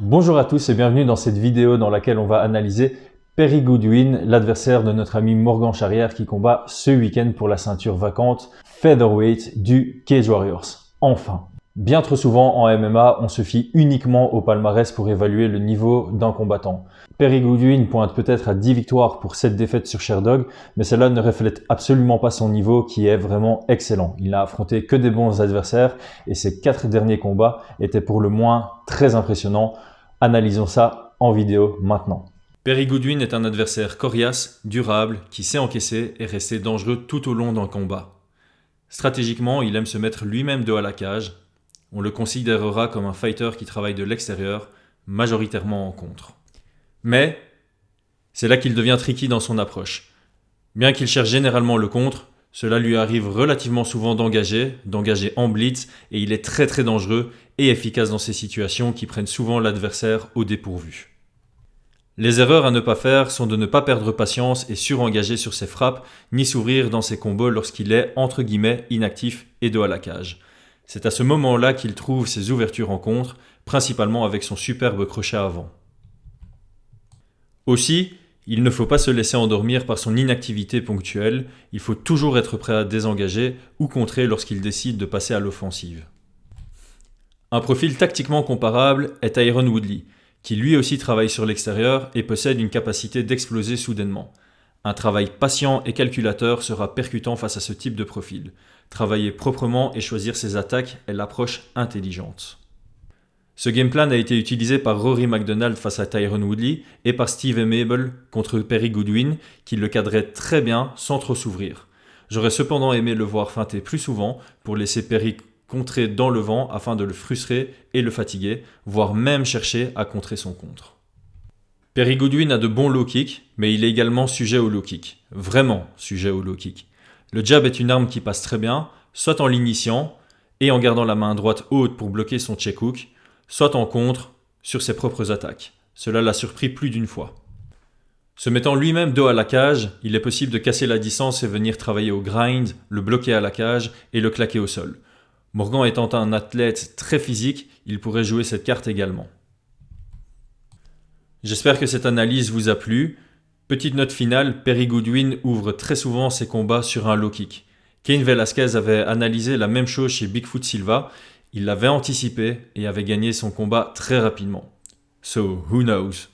Bonjour à tous et bienvenue dans cette vidéo dans laquelle on va analyser Perry Goodwin, l'adversaire de notre ami Morgan Charrière qui combat ce week-end pour la ceinture vacante featherweight du Cage Warriors. Enfin, bien trop souvent en MMA, on se fie uniquement au palmarès pour évaluer le niveau d'un combattant. Perry Goodwin pointe peut-être à 10 victoires pour 7 défaites sur Sherdog, mais cela ne reflète absolument pas son niveau qui est vraiment excellent. Il n'a affronté que des bons adversaires et ses 4 derniers combats étaient pour le moins très impressionnants. Analysons ça en vidéo maintenant. Perry Goodwin est un adversaire coriace, durable, qui sait encaisser et rester dangereux tout au long d'un combat. Stratégiquement, il aime se mettre lui-même dos à la cage. On le considérera comme un fighter qui travaille de l'extérieur, majoritairement en contre. Mais c'est là qu'il devient tricky dans son approche. Bien qu'il cherche généralement le contre, cela lui arrive relativement souvent d'engager en blitz, et il est très dangereux et efficace dans ces situations qui prennent souvent l'adversaire au dépourvu. Les erreurs à ne pas faire sont de ne pas perdre patience et surengager sur ses frappes, ni s'ouvrir dans ses combos lorsqu'il est entre guillemets inactif et dos à la cage. C'est à ce moment-là qu'il trouve ses ouvertures en contre, principalement avec son superbe crochet avant. Aussi, il ne faut pas se laisser endormir par son inactivité ponctuelle, il faut toujours être prêt à désengager ou contrer lorsqu'il décide de passer à l'offensive. Un profil tactiquement comparable est Tyron Woodley, qui lui aussi travaille sur l'extérieur et possède une capacité d'exploser soudainement. Un travail patient et calculateur sera percutant face à ce type de profil. Travailler proprement et choisir ses attaques est l'approche intelligente. Ce game plan a été utilisé par Rory McDonald face à Tyron Woodley et par Steve Mabel contre Perry Goodwin qui le cadrait très bien sans trop s'ouvrir. J'aurais cependant aimé le voir feinter plus souvent pour laisser Perry contrer dans le vent afin de le frustrer et le fatiguer, voire même chercher à contrer son contre. Perry Goodwin a de bons low kicks, mais il est également sujet au low kick. Vraiment sujet au low kick. Le jab est une arme qui passe très bien, soit en l'initiant et en gardant la main droite haute pour bloquer son check hook, soit en contre sur ses propres attaques. Cela l'a surpris plus d'une fois. Se mettant lui-même dos à la cage, il est possible de casser la distance et venir travailler au grind, le bloquer à la cage et le claquer au sol. Morgan étant un athlète très physique, il pourrait jouer cette carte également. J'espère que cette analyse vous a plu. Petite note finale, Perry Goodwin ouvre très souvent ses combats sur un low kick. Cain Velasquez avait analysé la même chose chez Bigfoot Silva. Il l'avait anticipé et avait gagné son combat très rapidement. So, who knows?